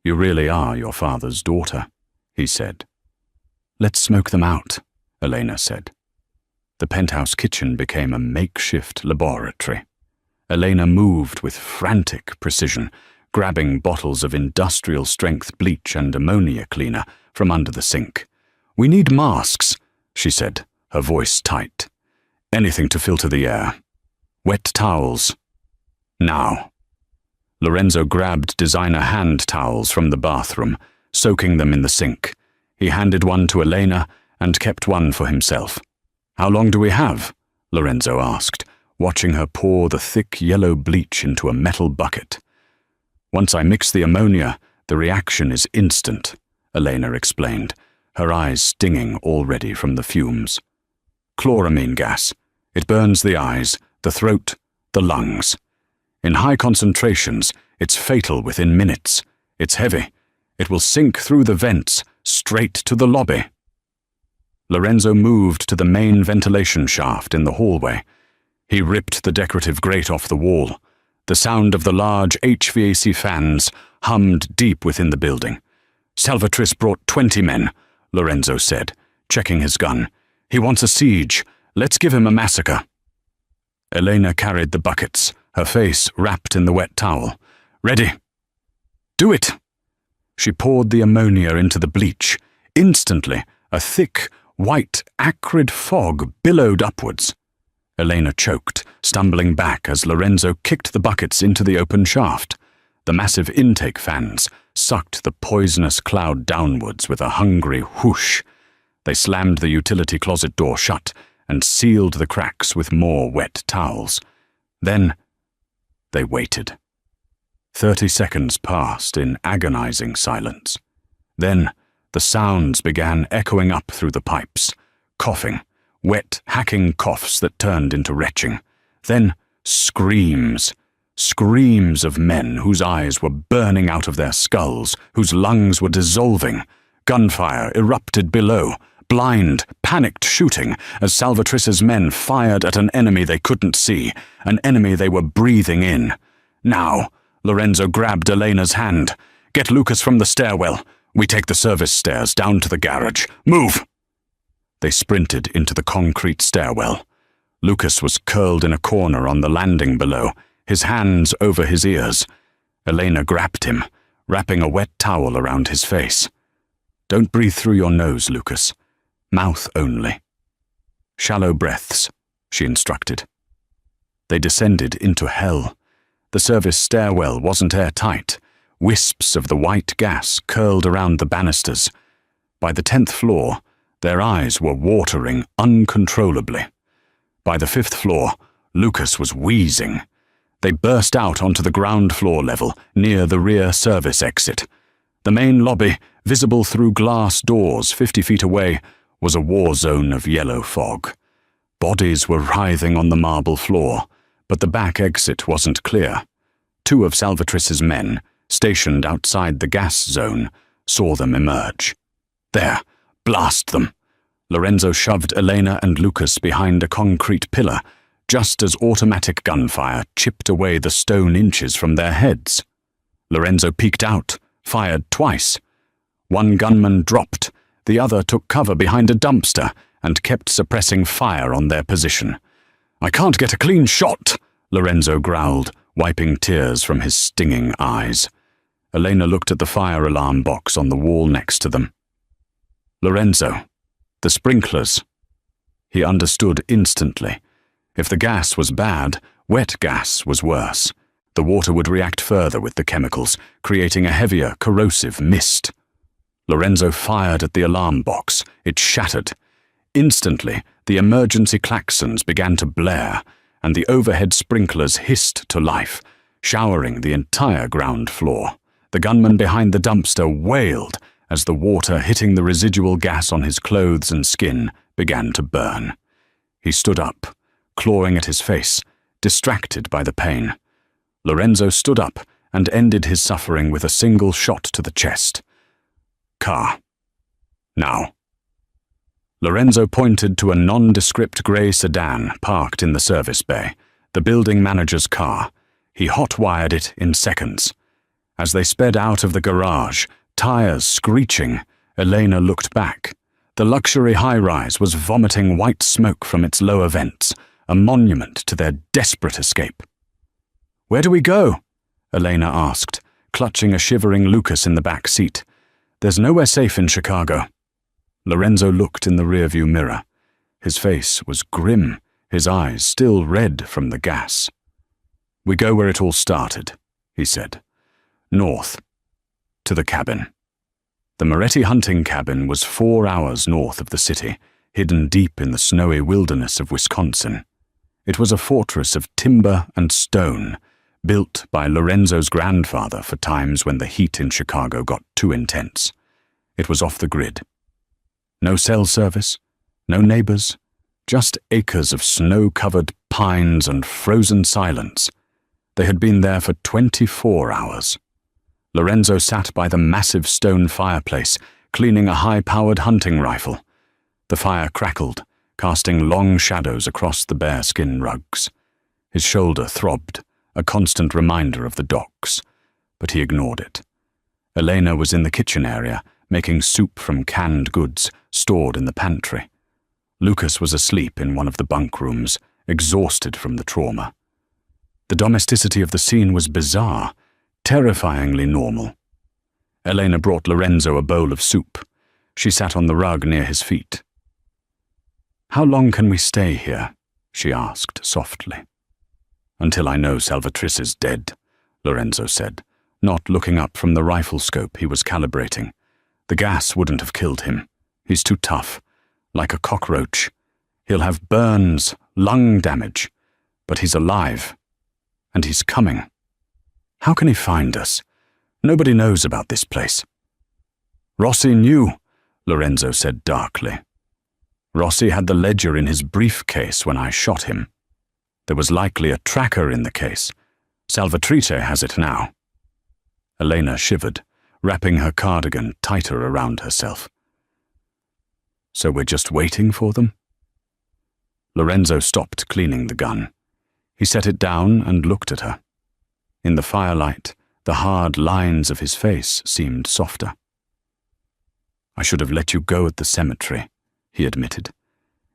"You really are your father's daughter," he said. "Let's smoke them out," Elena said. The penthouse kitchen became a makeshift laboratory. Elena moved with frantic precision, grabbing bottles of industrial-strength bleach and ammonia cleaner from under the sink. "We need masks," she said, her voice tight. "Anything to filter the air. Wet towels. Now." Lorenzo grabbed designer hand towels from the bathroom, soaking them in the sink. He handed one to Elena and kept one for himself. "How long do we have?" Lorenzo asked, watching her pour the thick yellow bleach into a metal bucket. "Once I mix the ammonia, the reaction is instant," Elena explained, her eyes stinging already from the fumes. "Chloramine gas. It burns the eyes, the throat, the lungs. In high concentrations, it's fatal within minutes. It's heavy. It will sink through the vents, straight to the lobby." Lorenzo moved to the main ventilation shaft in the hallway. He ripped the decorative grate off the wall. The sound of the large HVAC fans hummed deep within the building. "Salvatris brought 20 men," Lorenzo said, checking his gun. "He wants a siege. Let's give him a massacre." Elena carried the buckets, her face wrapped in the wet towel. "Ready." "Do it." She poured the ammonia into the bleach. Instantly, a thick, white, acrid fog billowed upwards. Elena choked, stumbling back as Lorenzo kicked the buckets into the open shaft. The massive intake fans sucked the poisonous cloud downwards with a hungry whoosh. They slammed the utility closet door shut and sealed the cracks with more wet towels. Then they waited. 30 seconds passed in agonizing silence. Then the sounds began echoing up through the pipes. Coughing, wet, hacking coughs that turned into retching. Then screams. Screams of men whose eyes were burning out of their skulls, whose lungs were dissolving. Gunfire erupted below. Blind, panicked shooting as Salvatris's men fired at an enemy they couldn't see, an enemy they were breathing in. "Now," Lorenzo grabbed Elena's hand. "Get Lucas from the stairwell. We take the service stairs down to the garage. Move!" They sprinted into the concrete stairwell. Lucas was curled in a corner on the landing below, his hands over his ears. Elena grabbed him, wrapping a wet towel around his face. "Don't breathe through your nose, Lucas. Mouth only." "Shallow breaths," she instructed. They descended into hell. The service stairwell wasn't airtight. Wisps of the white gas curled around the banisters. By the 10th floor, their eyes were watering uncontrollably. By the 5th floor, Lucas was wheezing. They burst out onto the ground floor level, near the rear service exit. The main lobby, visible through glass doors 50 feet away, was a war zone of yellow fog. Bodies were writhing on the marble floor, but the back exit wasn't clear. 2 of Salvatris's men, stationed outside the gas zone, saw them emerge. "There, blast them!" Lorenzo shoved Elena and Lucas behind a concrete pillar, just as automatic gunfire chipped away the stone inches from their heads. Lorenzo peeked out, fired twice. One gunman dropped, the other took cover behind a dumpster and kept suppressing fire on their position. "I can't get a clean shot," Lorenzo growled, wiping tears from his stinging eyes. Elena looked at the fire alarm box on the wall next to them. "Lorenzo, the sprinklers." He understood instantly. If the gas was bad, wet gas was worse. The water would react further with the chemicals, creating a heavier, corrosive mist. Lorenzo fired at the alarm box. It shattered. Instantly, the emergency klaxons began to blare, and the overhead sprinklers hissed to life, showering the entire ground floor. The gunman behind the dumpster wailed as the water hitting the residual gas on his clothes and skin began to burn. He stood up, clawing at his face, distracted by the pain. Lorenzo stood up and ended his suffering with a single shot to the chest. "Car. Now." Lorenzo pointed to a nondescript grey sedan parked in the service bay, the building manager's car. He hot-wired it in seconds. As they sped out of the garage, tires screeching, Elena looked back. The luxury high-rise was vomiting white smoke from its lower vents, a monument to their desperate escape. "Where do we go?" Elena asked, clutching a shivering Lucas in the back seat. "There's nowhere safe in Chicago." Lorenzo looked in the rearview mirror. His face was grim, his eyes still red from the gas. "We go where it all started," he said. "North. To the cabin." The Moretti hunting cabin was 4 hours north of the city, hidden deep in the snowy wilderness of Wisconsin. It was a fortress of timber and stone, built by Lorenzo's grandfather for times when the heat in Chicago got too intense. It was off the grid. No cell service, no neighbors, just acres of snow-covered pines and frozen silence. They had been there for 24 hours. Lorenzo sat by the massive stone fireplace, cleaning a high-powered hunting rifle. The fire crackled, casting long shadows across the bearskin rugs. His shoulder throbbed, a constant reminder of the docks, but he ignored it. Elena was in the kitchen area, making soup from canned goods stored in the pantry. Lucas was asleep in one of the bunk rooms, exhausted from the trauma. The domesticity of the scene was bizarre, terrifyingly normal. Elena brought Lorenzo a bowl of soup. She sat on the rug near his feet. "How long can we stay here?" she asked softly. "Until I know Salvatrice is dead," Lorenzo said, not looking up from the rifle scope he was calibrating. "The gas wouldn't have killed him. He's too tough, like a cockroach. He'll have burns, lung damage, but he's alive, and he's coming. How can he find us? Nobody knows about this place." "Rossi knew," Lorenzo said darkly. "Rossi had the ledger in his briefcase when I shot him. There was likely a tracker in the case. Salvatrice has it now." Elena shivered, wrapping her cardigan tighter around herself. "So we're just waiting for them?" Lorenzo stopped cleaning the gun. He set it down and looked at her. In the firelight, the hard lines of his face seemed softer. "I should have let you go at the cemetery," he admitted.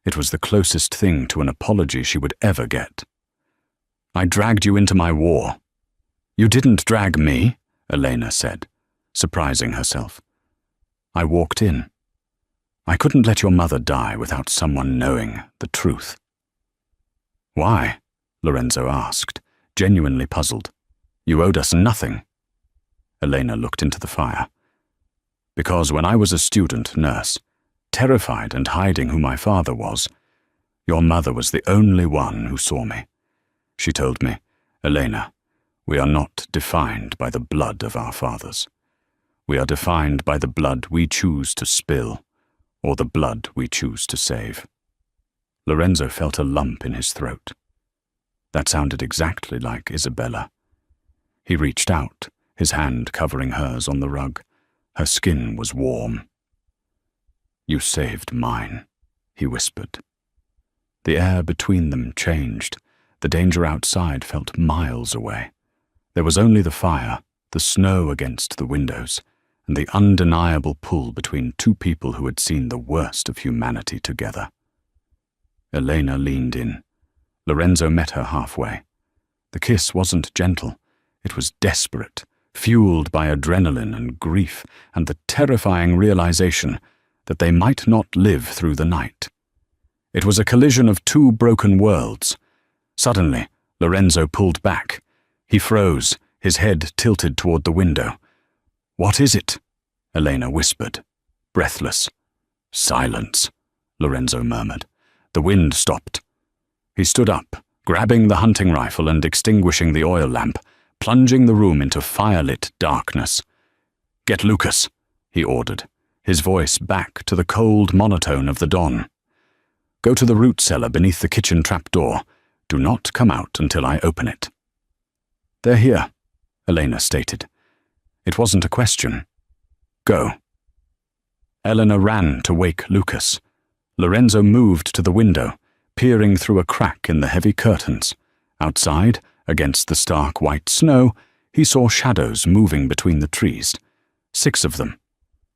It was the closest thing to an apology she would ever get. "I dragged you into my war." "You didn't drag me," Elena said, surprising herself. "I walked in. I couldn't let your mother die without someone knowing the truth." "Why?" Lorenzo asked, genuinely puzzled. "You owed us nothing." Elena looked into the fire. "Because when I was a student nurse, terrified and hiding who my father was, your mother was the only one who saw me. She told me, 'Elena, we are not defined by the blood of our fathers. We are defined by the blood we choose to spill, or the blood we choose to save.'" Lorenzo felt a lump in his throat. That sounded exactly like Isabella. He reached out, his hand covering hers on the rug. Her skin was warm. "You saved mine," he whispered. The air between them changed. The danger outside felt miles away. There was only the fire, the snow against the windows, and the undeniable pull between two people who had seen the worst of humanity together. Elena leaned in. Lorenzo met her halfway. The kiss wasn't gentle. It was desperate, fueled by adrenaline and grief and the terrifying realization that they might not live through the night. It was a collision of two broken worlds. Suddenly, Lorenzo pulled back. He froze, his head tilted toward the window. "What is it?" Elena whispered, breathless. "Silence," Lorenzo murmured. The wind stopped. He stood up, grabbing the hunting rifle and extinguishing the oil lamp, plunging the room into firelit darkness. "Get Lucas," he ordered, his voice back to the cold monotone of the dawn. "Go to the root cellar beneath the kitchen trapdoor. Do not come out until I open it." "They're here," Elena stated. It wasn't a question. "Go." Elena ran to wake Lucas. Lorenzo moved to the window, peering through a crack in the heavy curtains. Outside, against the stark white snow, he saw shadows moving between the trees. 6 of them.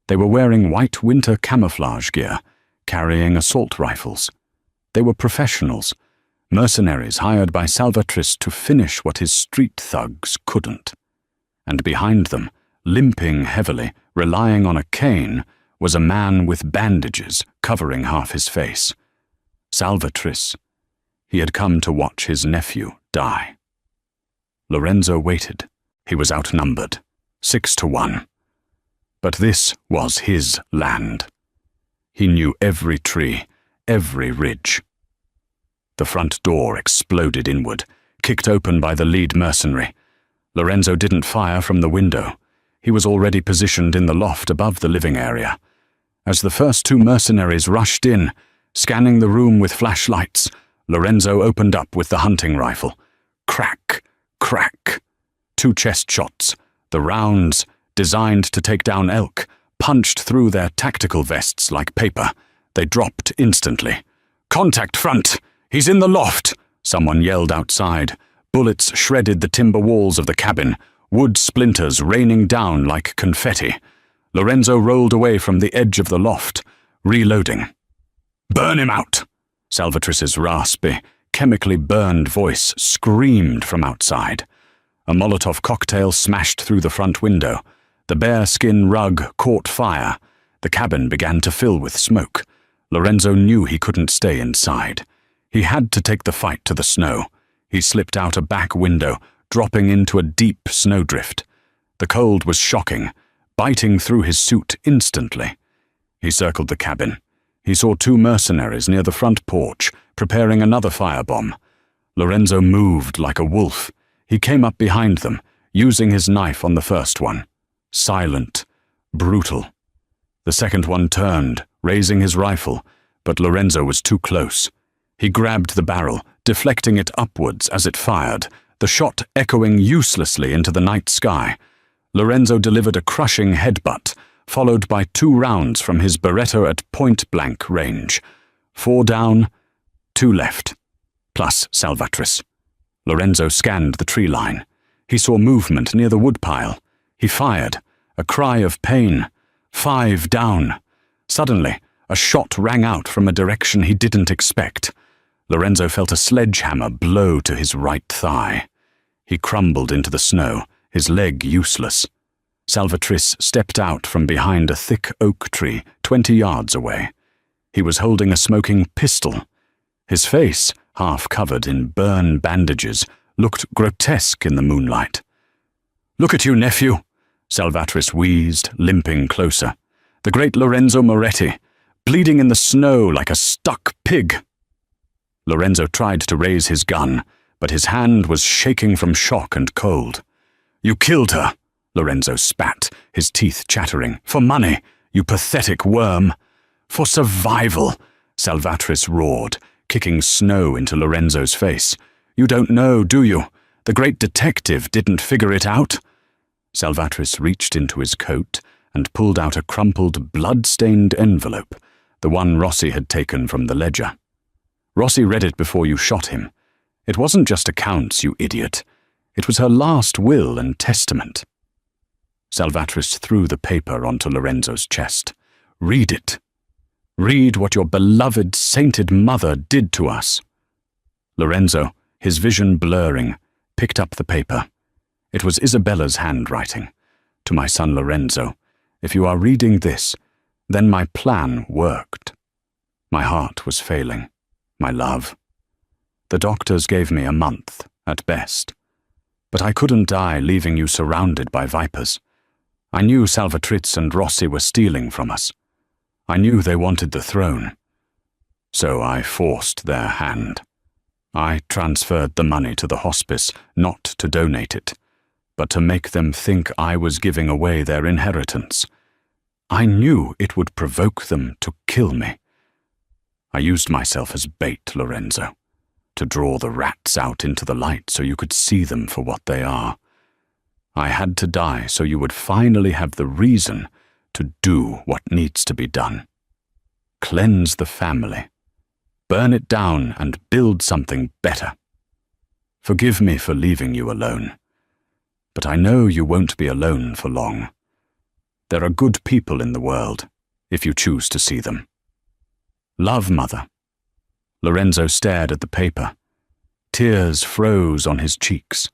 They were wearing white winter camouflage gear, carrying assault rifles. They were professionals, mercenaries hired by Salvatrice to finish what his street thugs couldn't. And behind them, limping heavily, relying on a cane, was a man with bandages covering half his face. Salvatrice. He had come to watch his nephew die. Lorenzo waited, He was outnumbered, 6-1. But this was his land. He knew every tree, every ridge. The front door exploded inward, kicked open by the lead mercenary. Lorenzo didn't fire from the window. He was already positioned in the loft above the living area. As the first two mercenaries rushed in, scanning the room with flashlights, Lorenzo opened up with the hunting rifle. Crack, crack. 2 chest shots, the rounds, designed to take down elk, punched through their tactical vests like paper. They dropped instantly. "Contact front! He's in the loft!" someone yelled outside. Bullets shredded the timber walls of the cabin, wood splinters raining down like confetti. Lorenzo rolled away from the edge of the loft, reloading. "Burn him out!" Salvatrice's raspy, chemically burned voice screamed from outside. A Molotov cocktail smashed through the front window. The bearskin rug caught fire. The cabin began to fill with smoke. Lorenzo knew he couldn't stay inside. He had to take the fight to the snow. He slipped out a back window, dropping into a deep snowdrift. The cold was shocking, biting through his suit instantly. He circled the cabin. He saw 2 mercenaries near the front porch, preparing another firebomb. Lorenzo moved like a wolf. He came up behind them, using his knife on the first one. Silent, brutal. The second one turned, raising his rifle, but Lorenzo was too close. He grabbed the barrel, deflecting it upwards as it fired, the shot echoing uselessly into the night sky. Lorenzo delivered a crushing headbutt, followed by 2 rounds from his Beretta at point-blank range. 4 down, 2 left, plus Salvatrice. Lorenzo scanned the tree line. He saw movement near the woodpile. He fired, a cry of pain. 5 down. Suddenly, a shot rang out from a direction he didn't expect. Lorenzo felt a sledgehammer blow to his right thigh. He crumbled into the snow, his leg useless. Salvatrice stepped out from behind a thick oak tree 20 yards away. He was holding a smoking pistol. His face, half covered in burn bandages, looked grotesque in the moonlight. "Look at you, nephew," Salvatrice wheezed, limping closer. "The great Lorenzo Moretti, bleeding in the snow like a stuck pig." Lorenzo tried to raise his gun, but his hand was shaking from shock and cold. "You killed her," Lorenzo spat, his teeth chattering. "For money, you pathetic worm." "For survival," Salvatrice roared, kicking snow into Lorenzo's face. "You don't know, do you? The great detective didn't figure it out." Salvatrice reached into his coat and pulled out a crumpled, blood-stained envelope, the one Rossi had taken from the ledger. "Rossi read it before you shot him. It wasn't just accounts, you idiot. It was her last will and testament." Salvatrice threw the paper onto Lorenzo's chest. "Read it. Read what your beloved, sainted mother did to us." Lorenzo, his vision blurring, picked up the paper. It was Isabella's handwriting. "To my son Lorenzo, if you are reading this, then my plan worked. My heart was failing. My love. The doctors gave me a month, at best. But I couldn't die leaving you surrounded by vipers. I knew Salvatrice and Rossi were stealing from us. I knew they wanted the throne. So I forced their hand. I transferred the money to the hospice, not to donate it, but to make them think I was giving away their inheritance. I knew it would provoke them to kill me. I used myself as bait, Lorenzo, to draw the rats out into the light so you could see them for what they are. I had to die so you would finally have the reason to do what needs to be done. Cleanse the family. Burn it down and build something better. Forgive me for leaving you alone. But I know you won't be alone for long. There are good people in the world, if you choose to see them. Love, Mother." Lorenzo stared at the paper. Tears froze on his cheeks.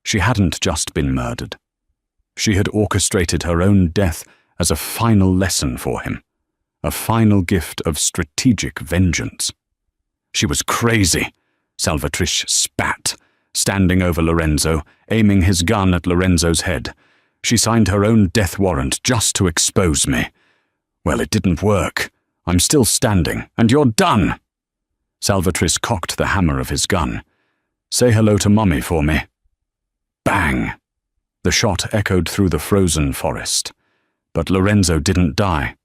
She hadn't just been murdered. She had orchestrated her own death as a final lesson for him, a final gift of strategic vengeance. She was crazy, Salvatrice spat, standing over Lorenzo, aiming his gun at Lorenzo's head. She signed her own death warrant just to expose me. Well, it didn't work. I'm still standing, and you're done. Salvatris cocked the hammer of his gun. Say hello to Mummy for me. Bang! The shot echoed through the frozen forest. But Lorenzo didn't die.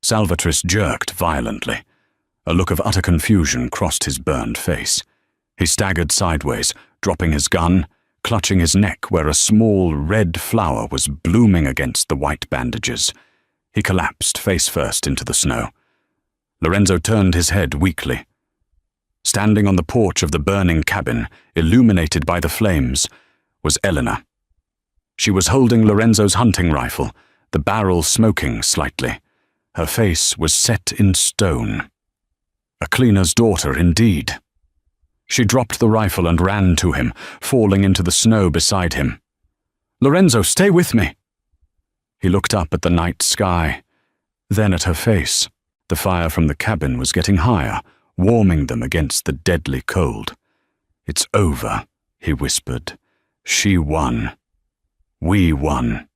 Salvatris jerked violently. A look of utter confusion crossed his burned face. He staggered sideways, dropping his gun, clutching his neck where a small red flower was blooming against the white bandages. He collapsed face first into the snow. Lorenzo turned his head weakly. Standing on the porch of the burning cabin, illuminated by the flames, was Elena. She was holding Lorenzo's hunting rifle, the barrel smoking slightly. Her face was set in stone. A cleaner's daughter, indeed. She dropped the rifle and ran to him, falling into the snow beside him. "Lorenzo, stay with me!" He looked up at the night sky, then at her face. The fire from the cabin was getting higher, warming them against the deadly cold. "It's over," he whispered. "She won. We won."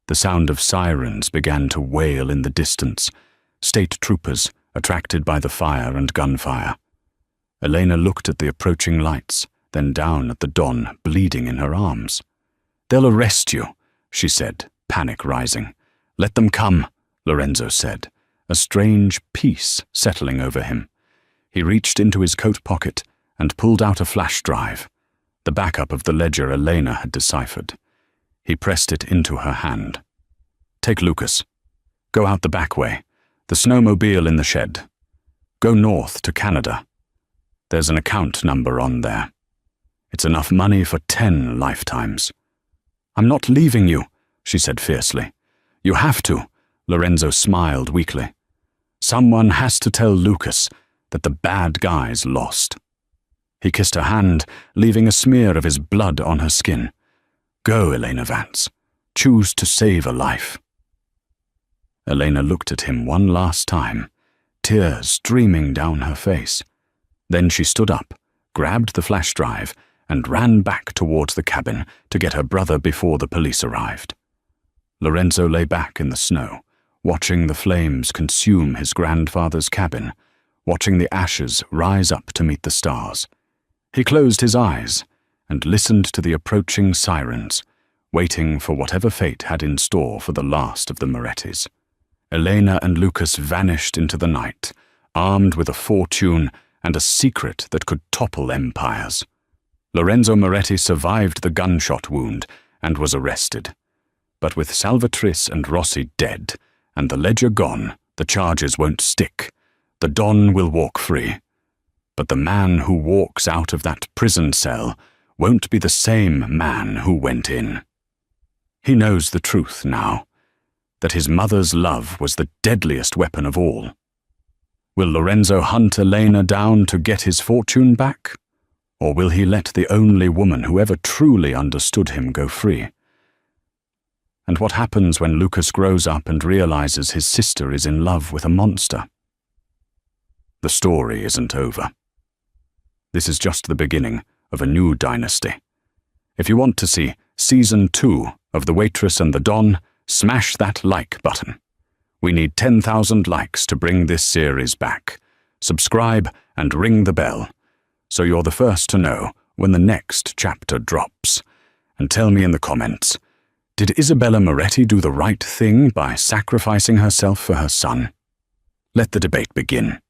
The sound of sirens began to wail in the distance, state troopers attracted by the fire and gunfire. Elena looked at the approaching lights, then down at the Don bleeding in her arms. "They'll arrest you," she said, panic rising. "Let them come," Lorenzo said, a strange peace settling over him. He reached into his coat pocket and pulled out a flash drive, the backup of the ledger Elena had deciphered. He pressed it into her hand. "Take Lucas. Go out the back way, the snowmobile in the shed. Go north to Canada. There's an account number on there. It's enough money for 10 lifetimes." "I'm not leaving you," she said fiercely. "You have to," Lorenzo smiled weakly. "Someone has to tell Lucas that the bad guys lost." He kissed her hand, leaving a smear of his blood on her skin. "Go, Elena Vance. Choose to save a life." Elena looked at him one last time, tears streaming down her face. Then she stood up, grabbed the flash drive, and ran back towards the cabin to get her brother before the police arrived. Lorenzo lay back in the snow, watching the flames consume his grandfather's cabin, watching the ashes rise up to meet the stars. He closed his eyes and listened to the approaching sirens, waiting for whatever fate had in store for the last of the Morettis. Elena and Lucas vanished into the night, armed with a fortune and a secret that could topple empires. Lorenzo Moretti survived the gunshot wound and was arrested. But with Salvatris and Rossi dead, and the ledger gone, the charges won't stick. The Don will walk free. But the man who walks out of that prison cell won't be the same man who went in. He knows the truth now, that his mother's love was the deadliest weapon of all. Will Lorenzo hunt Elena down to get his fortune back? Or will he let the only woman who ever truly understood him go free? And what happens when Lucas grows up and realizes his sister is in love with a monster? The story isn't over. This is just the beginning of a new dynasty. If you want to see Season 2 of The Waitress and the Don, smash that like button. We need 10,000 likes to bring this series back. Subscribe and ring the bell, so you're the first to know when the next chapter drops. And tell me in the comments, did Isabella Moretti do the right thing by sacrificing herself for her son? Let the debate begin.